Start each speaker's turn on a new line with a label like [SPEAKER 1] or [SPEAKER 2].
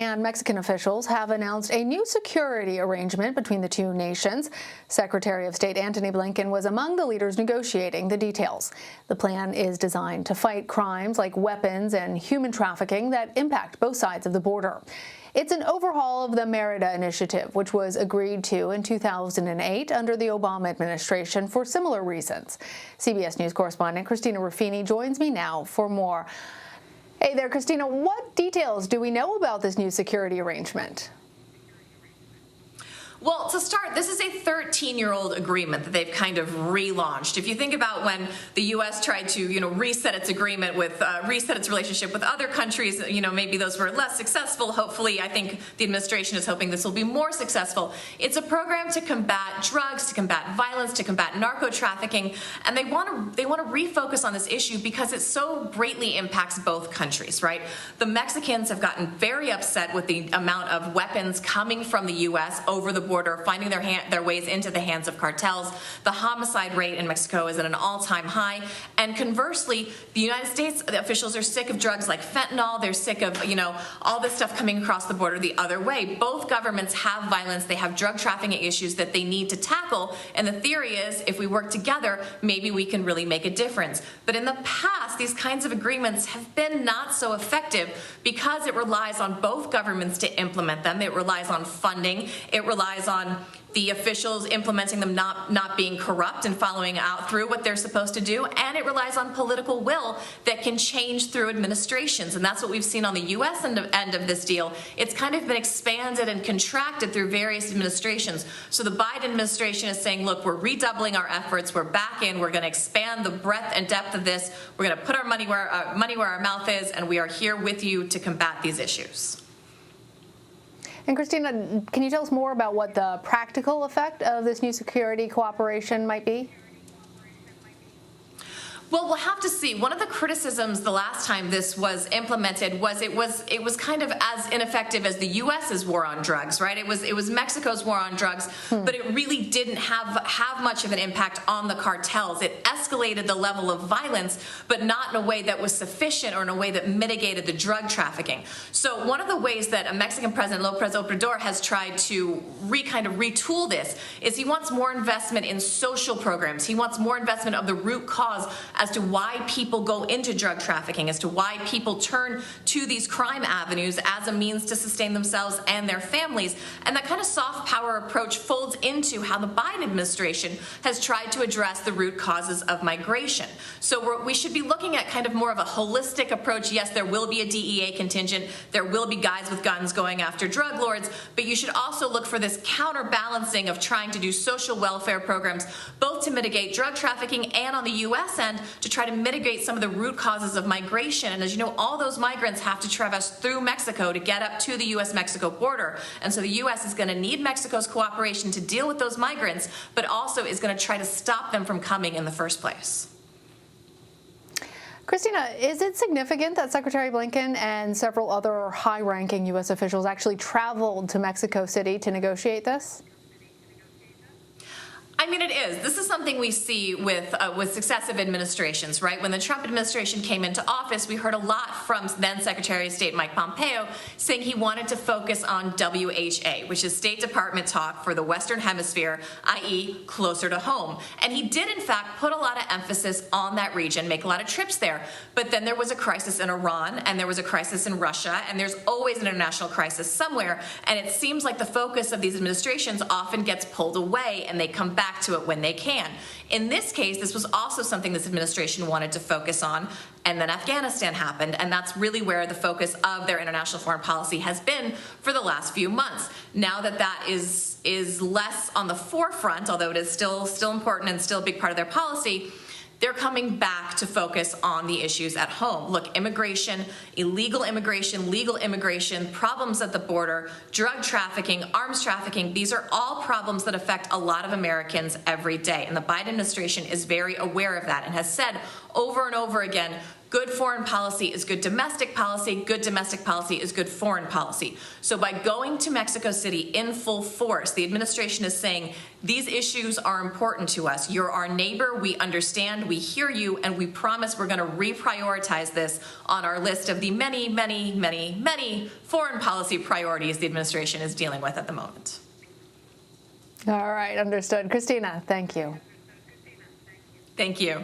[SPEAKER 1] And Mexican officials have announced a new security arrangement between the two nations. Secretary of State Antony Blinken was among the leaders negotiating the details. The plan is designed to fight crimes like weapons and human trafficking that impact both sides of the border. It's an overhaul of the Merida Initiative, which was agreed to in 2008 under the Obama administration for similar reasons. CBS News correspondent Christina Ruffini joins me now for more. Hey there, Christina. What details do we know about this new security arrangement?
[SPEAKER 2] Well, to start, this is a 13-year-old agreement that they've kind of relaunched. If you think about when the U.S. tried to, reset its agreement with, reset its relationship with other countries, maybe those were less successful. Hopefully, I think the administration is hoping this will be more successful. It's a program to combat drugs, to combat violence, to combat narco trafficking, and they want to refocus on this issue because it so greatly impacts both countries, right? The Mexicans have gotten very upset with the amount of weapons coming from the U.S. over the border, finding their ways into the hands of cartels. The homicide rate in Mexico is at an all-time high. And conversely, the United States officials are sick of drugs like fentanyl. They're sick of, all this stuff coming across the border the other way. Both governments have violence. They have drug trafficking issues that they need to tackle. And the theory is, if we work together, maybe we can really make a difference. But in the past, these kinds of agreements have been not so effective because it relies on both governments to implement them. It relies on funding. It relies on the officials implementing them not being corrupt and following out through what they're supposed to do, and it relies on political will that can change through administrations, and that's what we've seen on the U.S. end of this deal. It's kind of been expanded and contracted through various administrations. So the Biden administration is saying, look, we're redoubling our efforts, we're back in, we're going to expand the breadth and depth of this, we're going to put our money where our mouth is, and we are here with you to combat these issues.
[SPEAKER 1] And Christina, can you tell us more about what the practical effect of this new security cooperation might be?
[SPEAKER 2] Well, we'll have to see. One of the criticisms the last time this was implemented was it was kind of as ineffective as the U.S.'s war on drugs, right? It was Mexico's war on drugs, but it really didn't have much of an impact on the cartels. It escalated the level of violence, but not in a way that was sufficient or in a way that mitigated the drug trafficking. So one of the ways that a Mexican president, López Obrador, has tried to kind of retool this is he wants more investment in social programs. He wants more investment of the root cause as to why people go into drug trafficking, as to why people turn to these crime avenues as a means to sustain themselves and their families. And that kind of soft power approach folds into how the Biden administration has tried to address the root causes of migration. So we should be looking at kind of more of a holistic approach. Yes, there will be a DEA contingent. There will be guys with guns going after drug lords, but you should also look for this counterbalancing of trying to do social welfare programs, both to mitigate drug trafficking and on the U.S. end, to try to mitigate some of the root causes of migration. And as you know, all those migrants have to traverse through Mexico to get up to the U.S.-Mexico border. And so the U.S. is going to need Mexico's cooperation to deal with those migrants, but also is going to try to stop them from coming in the first place.
[SPEAKER 1] Christina, is it significant that Secretary Blinken and several other high-ranking U.S. officials actually traveled to Mexico City to negotiate this?
[SPEAKER 2] I mean, it is. This is something we see with successive administrations, right? When the Trump administration came into office, we heard a lot from then Secretary of State Mike Pompeo saying he wanted to focus on WHA, which is State Department talk for the Western Hemisphere, i.e. closer to home. And he did, in fact, put a lot of emphasis on that region, make a lot of trips there. But then there was a crisis in Iran, and there was a crisis in Russia, and there's always an international crisis somewhere. And it seems like the focus of these administrations often gets pulled away, and they come back to it when they can. In this case, this was also something this administration wanted to focus on, and then Afghanistan happened, and that's really where the focus of their international foreign policy has been for the last few months. Now that that is less on the forefront, although it is still important and still a big part of their policy, they're coming back to focus on the issues at home. Look, immigration, illegal immigration, legal immigration, problems at the border, drug trafficking, arms trafficking, these are all problems that affect a lot of Americans every day. And the Biden administration is very aware of that and has said over and over again, Good foreign policy is good domestic policy. Good domestic policy is good foreign policy. So by going to Mexico City in full force, the administration is saying these issues are important to us. You're our neighbor. We understand. We hear you. And we promise we're going to reprioritize this on our list of the many, many, many, many foreign policy priorities the administration is dealing with at the moment.
[SPEAKER 1] All right, understood. Christina, thank you.
[SPEAKER 2] Thank you.